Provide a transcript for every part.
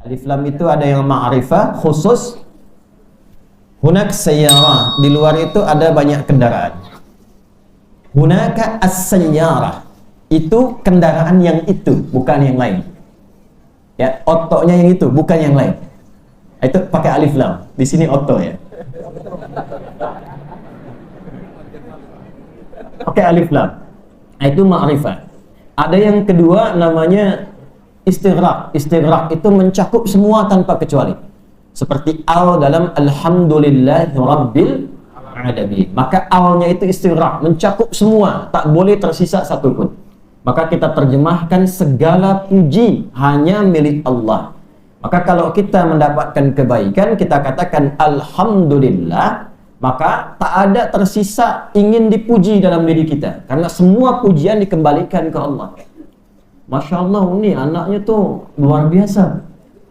Alif lam itu ada yang ma'rifah khusus, hunak sayyarah, di luar itu ada banyak kendaraan. Hunaka as-sayyarah, itu kendaraan yang itu, bukan yang lain. Ya, otoknya yang itu, bukan yang lain. Itu pakai alif lam. Di sini oto ya. Pakai alif lam. Itu ma'rifah. Ada yang kedua namanya istighraq. Istighraq itu mencakup semua tanpa kecuali. Seperti al dalam alhamdulillahi rabbil alamin. Maka alnya itu istighraq, mencakup semua, tak boleh tersisa satu pun. Maka kita terjemahkan segala puji hanya milik Allah. Maka kalau kita mendapatkan kebaikan, kita katakan alhamdulillah, maka tak ada tersisa ingin dipuji dalam diri kita. Karena semua pujian dikembalikan ke Allah. Masya Allah, ini anaknya tuh luar biasa,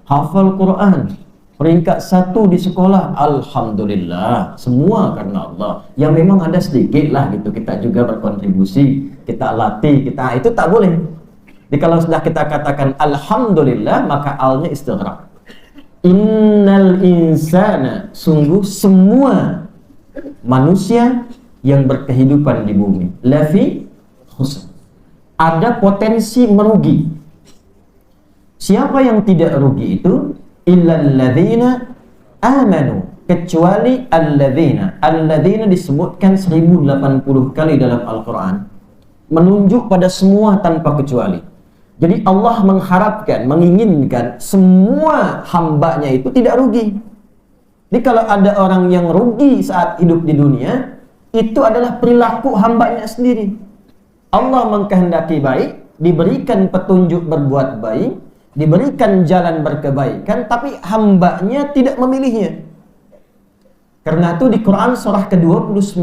hafal Quran, peringkat 1 di sekolah. Alhamdulillah, semua karena Allah. Yang memang ada sedikit lah gitu, kita juga berkontribusi, kita latih, kita itu tak boleh. Jadi kalau sudah kita katakan alhamdulillah, maka alnya istighraq. Innal insana, sungguh semua manusia yang berkehidupan di bumi lafi khusr, ada potensi merugi. Siapa yang tidak rugi itu? Illal ladzina amanu, kecuali alladzina. Alladzina disebutkan 1080 kali dalam Al-Quran, menunjuk pada semua tanpa kecuali. Jadi Allah mengharapkan, menginginkan semua hambanya itu tidak rugi. Jadi kalau ada orang yang rugi saat hidup di dunia, itu adalah perilaku hambanya sendiri. Allah mengkehendaki baik, diberikan petunjuk berbuat baik, diberikan jalan berkebaikan, tapi hambanya tidak memilihnya. Karena itu di Quran surah ke-29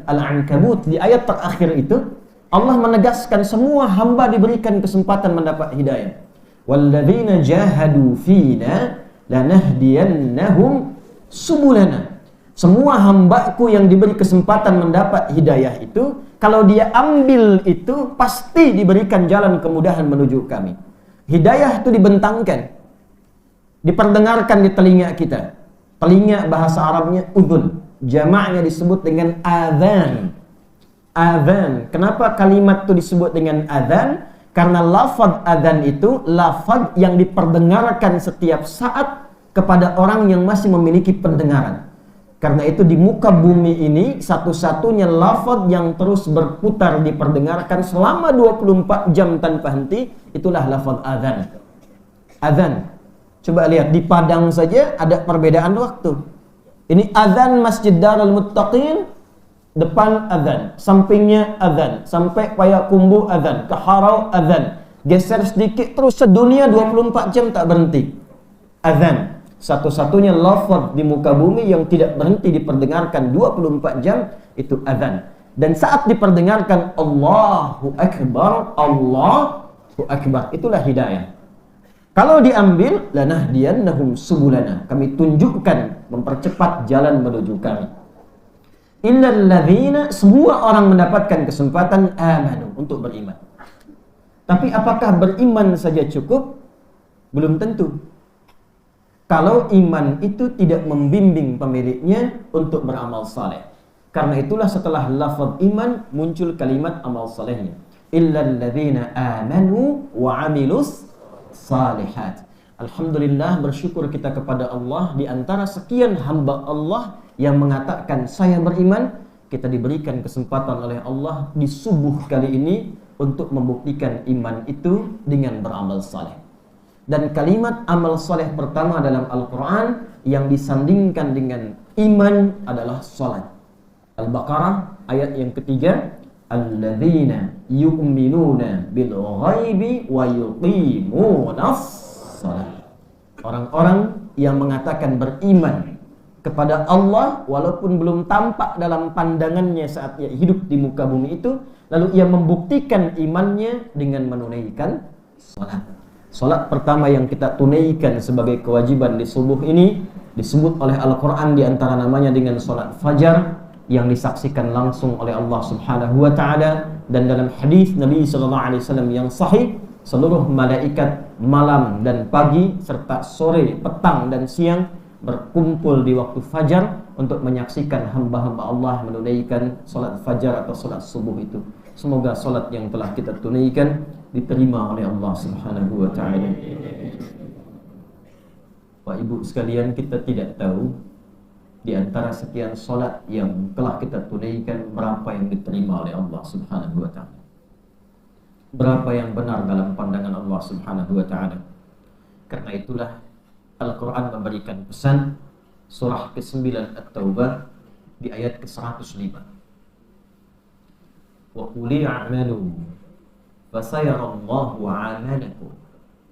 Al-Ankabut, di ayat terakhir itu Allah menegaskan semua hamba diberikan kesempatan mendapat hidayah. Walladzina jahadu fina lanahdiyannahum subulana. Semua hambaku yang diberi kesempatan mendapat hidayah itu, kalau dia ambil itu, pasti diberikan jalan kemudahan menuju kami. Hidayah itu dibentangkan, diperdengarkan di telinga kita. Telinga bahasa Arabnya udhun, jamaknya disebut dengan adhan. Adhan. Kenapa kalimat itu disebut dengan adhan? Karena lafaz adhan itu lafaz yang diperdengarkan setiap saat kepada orang yang masih memiliki pendengaran. Karena itu di muka bumi ini satu-satunya lafaz yang terus berputar diperdengarkan selama 24 jam tanpa henti, itulah lafaz azan. Azan. Coba lihat di Padang saja ada perbedaan waktu. Ini azan Masjid Darul Muttaqin, depan azan, sampingnya azan, sampai Payakumbuh azan, ke Harau azan. Geser sedikit terus sedunia 24 jam tak berhenti. Azan. Satu-satunya lafaz di muka bumi yang tidak berhenti diperdengarkan 24 jam itu azan. Dan saat diperdengarkan Allahu Akbar, Allahu Akbar, itulah hidayah. Kalau diambil lanahdiyannahum subulana, kami tunjukkan, mempercepat jalan menuju kami. Illal ladzina, semua orang mendapatkan kesempatan amanu, untuk beriman. Tapi apakah beriman saja cukup? Belum tentu. Kalau iman itu tidak membimbing pemiliknya untuk beramal saleh. Karena itulah setelah lafaz iman muncul kalimat amal salehnya. Illal ladzina amanu wa amilus salihat. Alhamdulillah, bersyukur kita kepada Allah, di antara sekian hamba Allah yang mengatakan saya beriman, kita diberikan kesempatan oleh Allah di subuh kali ini untuk membuktikan iman itu dengan beramal saleh. Dan kalimat amal soleh pertama dalam Al-Quran yang disandingkan dengan iman adalah salat. Al-Baqarah ayat yang ketiga, alladzina yu'minuna bil ghaibi wa yuqimunas salat. Orang-orang yang mengatakan beriman kepada Allah walaupun belum tampak dalam pandangannya saat ia hidup di muka bumi itu, lalu ia membuktikan imannya dengan menunaikan salat. Salat pertama yang kita tunaikan sebagai kewajiban di subuh ini disebut oleh Al-Quran di antara namanya dengan salat fajar, yang disaksikan langsung oleh Allah Subhanahu wa taala, dan dalam hadis Nabi sallallahu alaihi wasallam yang sahih seluruh malaikat malam dan pagi serta sore, petang dan siang berkumpul di waktu fajar untuk menyaksikan hamba-hamba Allah menunaikan solat fajar atau solat subuh itu. Semoga solat yang telah kita tunaikan diterima oleh Allah Subhanahu wa ta'ala. Pak Ibu sekalian, kita tidak tahu di antara sekian solat yang telah kita tunaikan berapa yang diterima oleh Allah Subhanahu wa ta'ala, berapa yang benar dalam pandangan Allah Subhanahu wa ta'ala. Karena itulah Al-Quran memberikan pesan surah ke-9 At-Taubah di ayat ke-105. Wa quli a'malu fasayarallahu 'amalakum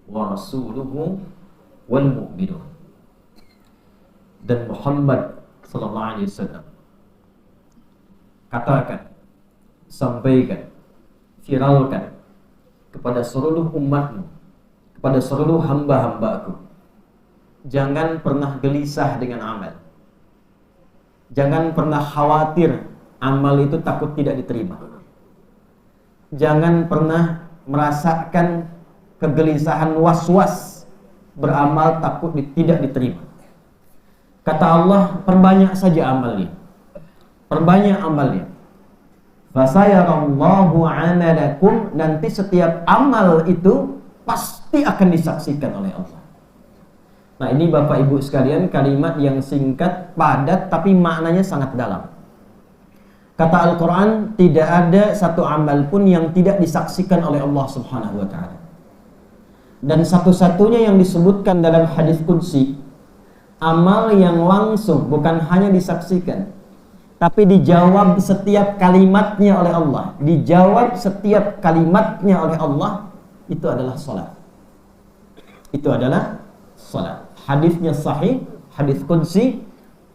wa rasuluhu wal mu'minun. Dan Muhammad sallallahu alaihi wasallam katakan, sampaikan, viralkan kepada seluruh umatmu, kepada seluruh hamba-hambaku, jangan pernah gelisah dengan amal. Jangan pernah khawatir amal itu takut tidak diterima. Jangan pernah merasakan kegelisahan, was-was beramal takut tidak diterima. Kata Allah, perbanyak saja amalnya, perbanyak amalnya. Fasayarallahu 'amalakum, nanti setiap amal itu pasti akan disaksikan oleh Allah. Nah, ini Bapak Ibu sekalian, kalimat yang singkat, padat, tapi maknanya sangat dalam. Kata Al-Quran, tidak ada satu amal pun yang tidak disaksikan oleh Allah Subhanahu wa ta'ala. Dan satu-satunya yang disebutkan dalam hadis qudsi, amal yang langsung, bukan hanya disaksikan, tapi dijawab setiap kalimatnya oleh Allah. Dijawab setiap kalimatnya oleh Allah, itu adalah salat. Itu adalah salat. Hadisnya sahih, hadis qudsi.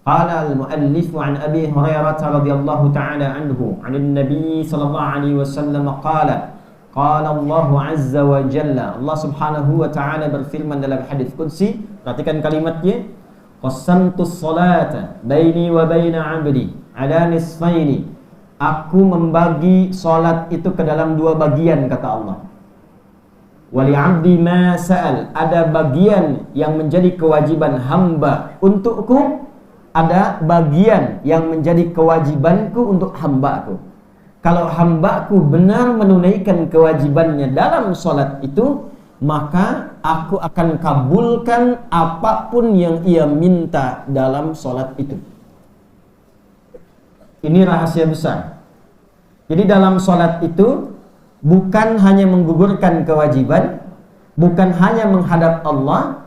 Qala al-muallif an Abi Hurairah radhiyallahu ta'ala anhu 'an Nabi sallallahu alaihi wasallam qala Allah azza wa jalla, Allah Subhanahu wa ta'ala berfirman dalam hadis qudsi, perhatikan kalimatnya, qasamtus salata baini wa baina 'abdi ala nisfaini. Aku membagi salat itu ke dalam dua bagian, kata Allah. Wali 'abdi ma sa'al, ada bagian yang menjadi kewajiban hamba untukku, ada bagian yang menjadi kewajibanku untuk hambaku. Kalau hambaku benar menunaikan kewajibannya dalam salat itu, maka aku akan kabulkan apapun yang ia minta dalam salat itu. Ini rahasia besar. Jadi dalam salat itu bukan hanya menggugurkan kewajiban, bukan hanya menghadap Allah,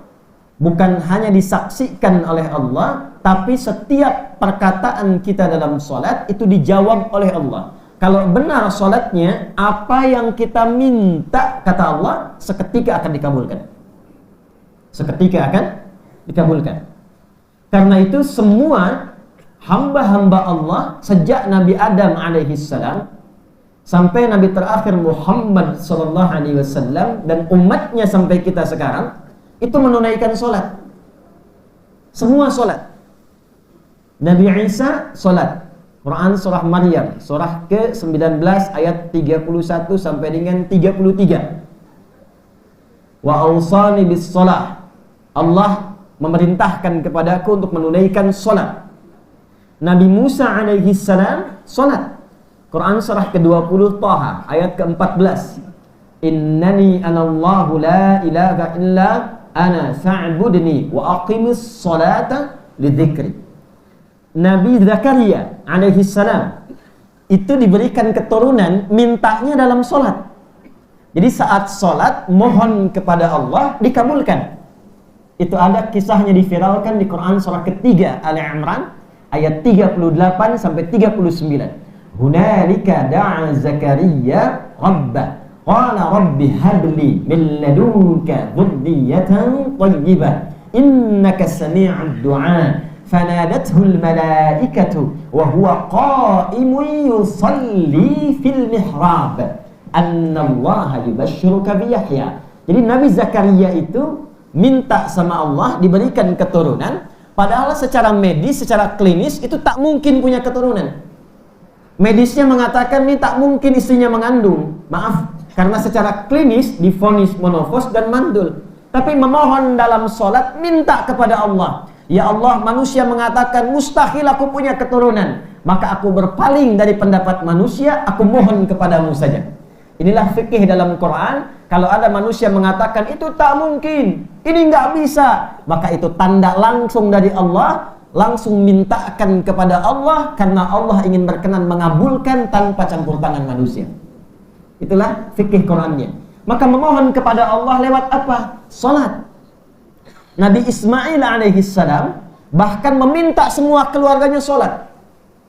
bukan hanya disaksikan oleh Allah, tapi setiap perkataan kita dalam salat itu dijawab oleh Allah. Kalau benar salatnya, apa yang kita minta, kata Allah, seketika akan dikabulkan. Seketika akan dikabulkan. Karena itu semua hamba-hamba Allah sejak Nabi Adam alaihissalam sampai Nabi terakhir Muhammad sallallahu alaihi wasallam dan umatnya sampai kita sekarang itu menunaikan salat. Semua salat. Nabi Isa salat. Quran surah Maryam surah ke-19 ayat 31 sampai dengan 33. Wa awsani bis shalah. Allah memerintahkan kepadaku untuk menunaikan salat. Nabi Musa alaihi salam salat. Quran surah ke-20 Taha ayat ke-14. Innani anallahu la ilaha illa ana fa'budni wa aqimis salata lidzikri. Nabi Zakaria alaihi salam itu diberikan keturunan, mintanya dalam solat. Jadi saat solat mohon kepada Allah dikabulkan. Itu ada kisahnya diviralkan di Quran surah ketiga Ali Imran ayat 38 sampai 39. Hunalika da'a Zakaria rabbah qala rabbi habli min ladunka dhurriyyatan thayyibah innaka sami'ud du'a. فنادته الملائكة وهو قائم يصلي في المحراب أن الله يبشرك بيحيى. Jadi Nabi Zakaria itu minta sama Allah diberikan keturunan, padahal secara medis, secara klinis itu tak mungkin punya keturunan. Medisnya mengatakan ini tak mungkin istrinya mengandung. Maaf, Karena secara klinis divonis monofos dan mandul. Tapi memohon dalam sholat, minta kepada Allah. Ya Allah, manusia mengatakan mustahil aku punya keturunan. Maka aku berpaling dari pendapat manusia, aku mohon kepadamu saja. Inilah fikih dalam Quran. Kalau ada manusia mengatakan itu tak mungkin, ini nggak bisa, maka itu tanda langsung dari Allah. Langsung mintakan kepada Allah, karena Allah ingin berkenan mengabulkan tanpa campur tangan manusia. Itulah fikih Qurannya. Maka memohon kepada Allah lewat apa? Salat. Nabi Ismail alaihissalam bahkan meminta semua keluarganya salat.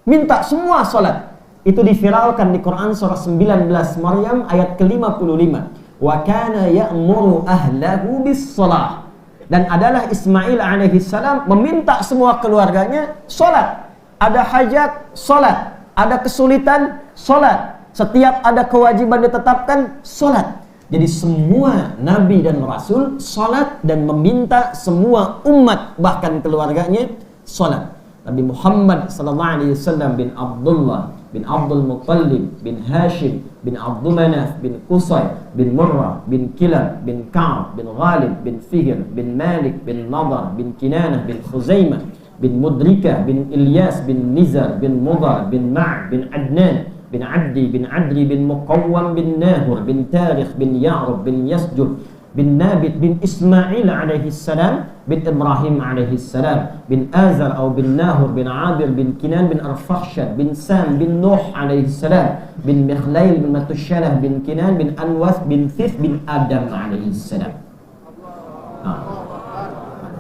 Minta semua salat. Itu difiralkan di Quran surah 19 Maryam ayat ke-55. Wa kana ya'muru ahlahu bis-shalah. Dan adalah Ismail alaihissalam meminta semua keluarganya salat. Ada hajat, salat. Ada kesulitan, salat. Setiap ada kewajiban ditetapkan, salat. Jadi semua nabi dan rasul salat dan meminta semua umat bahkan keluarganya salat. Nabi Muhammad sallallahu alaihi wasallam bin Abdullah bin Abdul Muttalib bin Hashim bin Abdul Manaf bin Qusay bin Murrah bin Kilab bin Ka'ab bin Ghalib bin Fihr bin Malik bin Nadar bin Kinanah bin Khuzaimah bin Mudrikah bin Ilyas bin Nizar bin Mudar bin Ma' bin Adnan bin Abdi bin Adri bin Muqawwam bin Nahur bin Tarikh bin Ya'rub bin Yasjud bin Nabit bin Ismail alaihissalam bin Ibrahim alaihissalam bin Azar atau bin Nahur bin Abir bin Kinan bin Arfakhshad bin Sam bin Nuh alaihissalam bin Mikhlail bin Matushalah bin Kinan bin Anwas bin Thith bin Adam alaihissalam.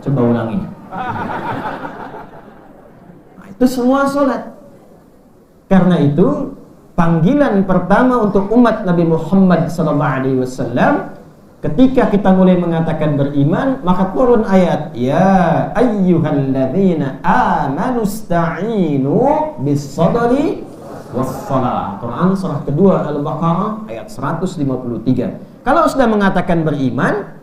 Coba ulangi. Itu semua salat. Karena itu panggilan pertama untuk umat Nabi Muhammad SAW, ketika kita mulai mengatakan beriman, maka turun ayat, ya ayyuhalladzina amanu sta'inu bis-sabri was-salah. Quran surah kedua Al-Baqarah ayat 153. Kalau sudah mengatakan beriman,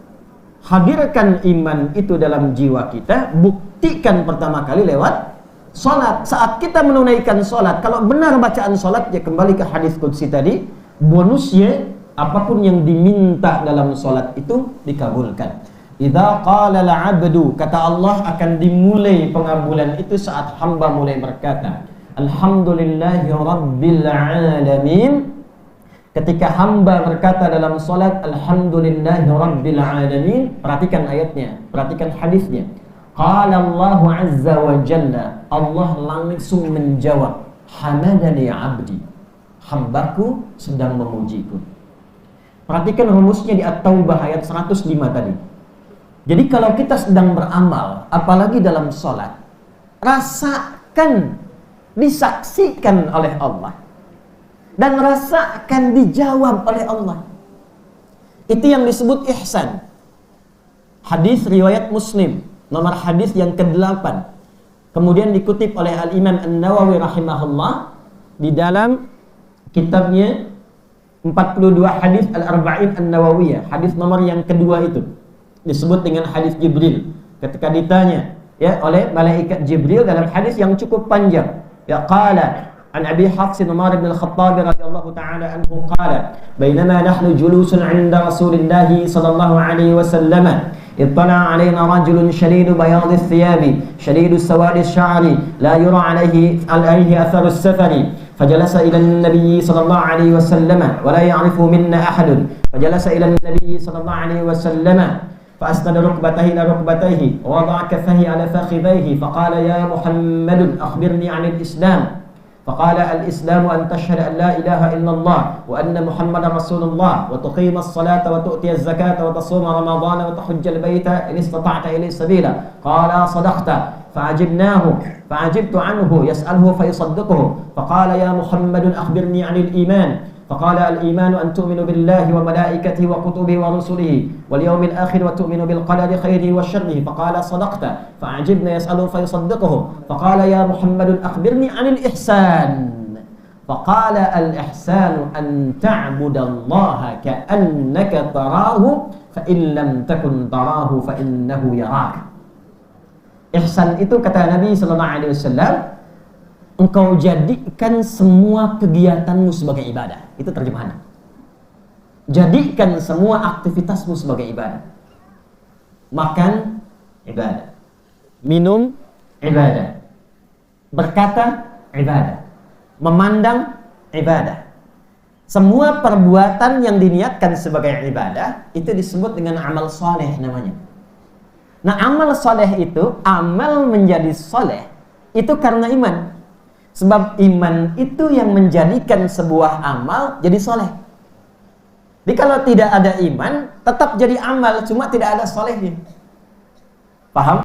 hadirkan iman itu dalam jiwa kita, buktikan pertama kali lewat salat. Saat kita menunaikan salat, kalau benar bacaan salat, ya kembali ke hadis qudsi tadi, bonusnya apapun yang diminta dalam salat itu dikabulkan. Idza qala al-'abdu, kata Allah, akan dimulai pengabulan itu saat hamba mulai berkata, alhamdulillahi rabbil alamin. Ketika hamba berkata dalam salat, alhamdulillahi rabbil alamin, perhatikan ayatnya, perhatikan hadisnya. Qala Allah azza wa jalla, Allah langsung menjawab, hamadani abdi, hambaku sedang memujiku. Perhatikan rumusnya di At-Taubah ayat 105 tadi. Jadi kalau kita sedang beramal, apalagi dalam sholat, rasakan disaksikan oleh Allah dan rasakan dijawab oleh Allah. Itu yang disebut ihsan. Hadis riwayat Muslim, nomor hadis yang ke-8. Kemudian dikutip oleh Al-Imam An-Nawawi rahimahullah di dalam kitabnya 42 hadis Al-Arba'in An-Nawawiyah. Hadis nomor yang kedua itu disebut dengan hadis Jibril. Ketika ditanya ya oleh malaikat Jibril dalam hadis yang cukup panjang, ya qala an Abi Hafs Umar bin Al-Khattab radhiyallahu ta'ala anhu qala bainama nahnu julusun 'inda Rasulillah sallallahu alaihi wasallam اطلع علينا رجل شديد بياض الثياب شديد سواد الشعر لا يرى عليه أثر السفر فجلس إلى النبي صلى الله عليه وسلم ولا يعرف منا أحد فجلس إلى النبي صلى الله عليه وسلم فأسند ركبتيه إلى ركبتيه ووضع كفيه على فخذيه فقال يا محمد أخبرني عن الإسلام فقال الإسلام أن تشهد أن لا إله إلا الله وأن محمد رسول الله وتقيم الصلاة وتؤتي الزكاة وتصوم رمضان وتحج البيت إن استطعت إليه سبيلا قال صدقت فعجبت عنه يسأله فيصدقه فقال يا محمد أخبرني عن الإيمان فقال الإيمان أن تؤمن بالله وملائكته وكتبه ورسله واليوم الآخر وتؤمن بالقدر خيره وشره فقال صدقت فعجبنا يسأله فيصدقه فقال يا محمد أخبرني عن الإحسان فقال الإحسان أن تعبد الله كأنك تراه فإن لم تكن تراه فإنه يراك. Ihsan itu kata Nabi sallallahu alaihi wasallam, engkau jadikan semua kegiatanmu sebagai ibadah. Itu terjemahan. Jadikan semua aktivitasmu sebagai ibadah. Makan, ibadah. Minum, ibadah. Berkata, ibadah. Memandang, ibadah. Semua perbuatan yang diniatkan sebagai ibadah itu disebut dengan amal soleh namanya. Nah, amal soleh itu, amal menjadi soleh itu karena iman. Sebab iman itu yang menjadikan sebuah amal jadi soleh. Jadi kalau tidak ada iman, tetap jadi amal, cuma tidak ada solehnya. Paham?